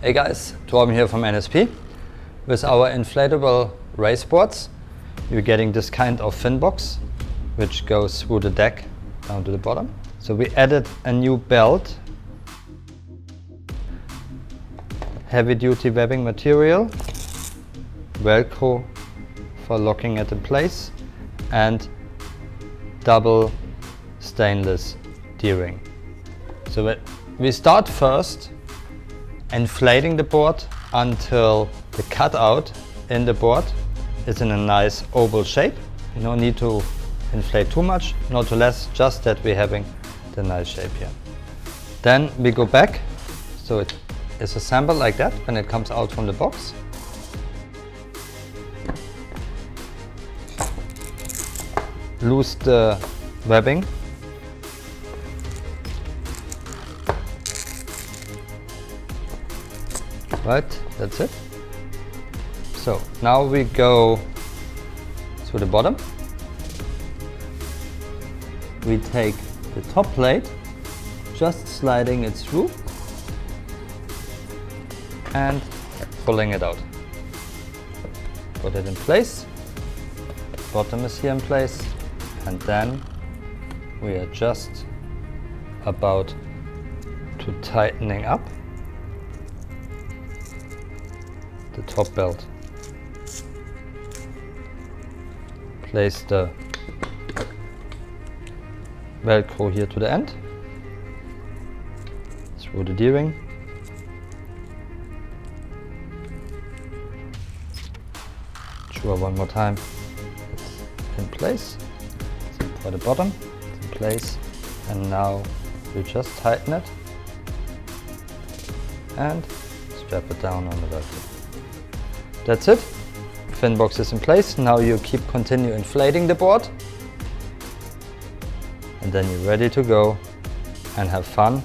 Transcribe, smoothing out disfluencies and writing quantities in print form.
Hey guys, Torben here from NSP. With our inflatable race boards, you're getting this kind of fin box, which goes through the deck down to the bottom. So we added a new belt, heavy duty webbing material, Velcro for locking it in place, and double stainless D-ring. So we start first inflating the board until the cutout in the board is in a nice oval shape. No need to inflate too much, not too less, just that we're having the nice shape here. Then we go back, so it is assembled like that when it comes out from the box. Loose the webbing. Right, that's it. So now we go to the bottom. We take the top plate, just sliding it through and pulling it out. Put it in place. Bottom is here in place, and then we are just about to tightening up the top belt. Place the Velcro here to the end, through the D-ring. Sure, one more time. It's in place. So for the bottom, it's in place. And now we just tighten it and strap it down on the Velcro. That's it. Fin box is in place. Now you continue inflating the board, and then you're ready to go and have fun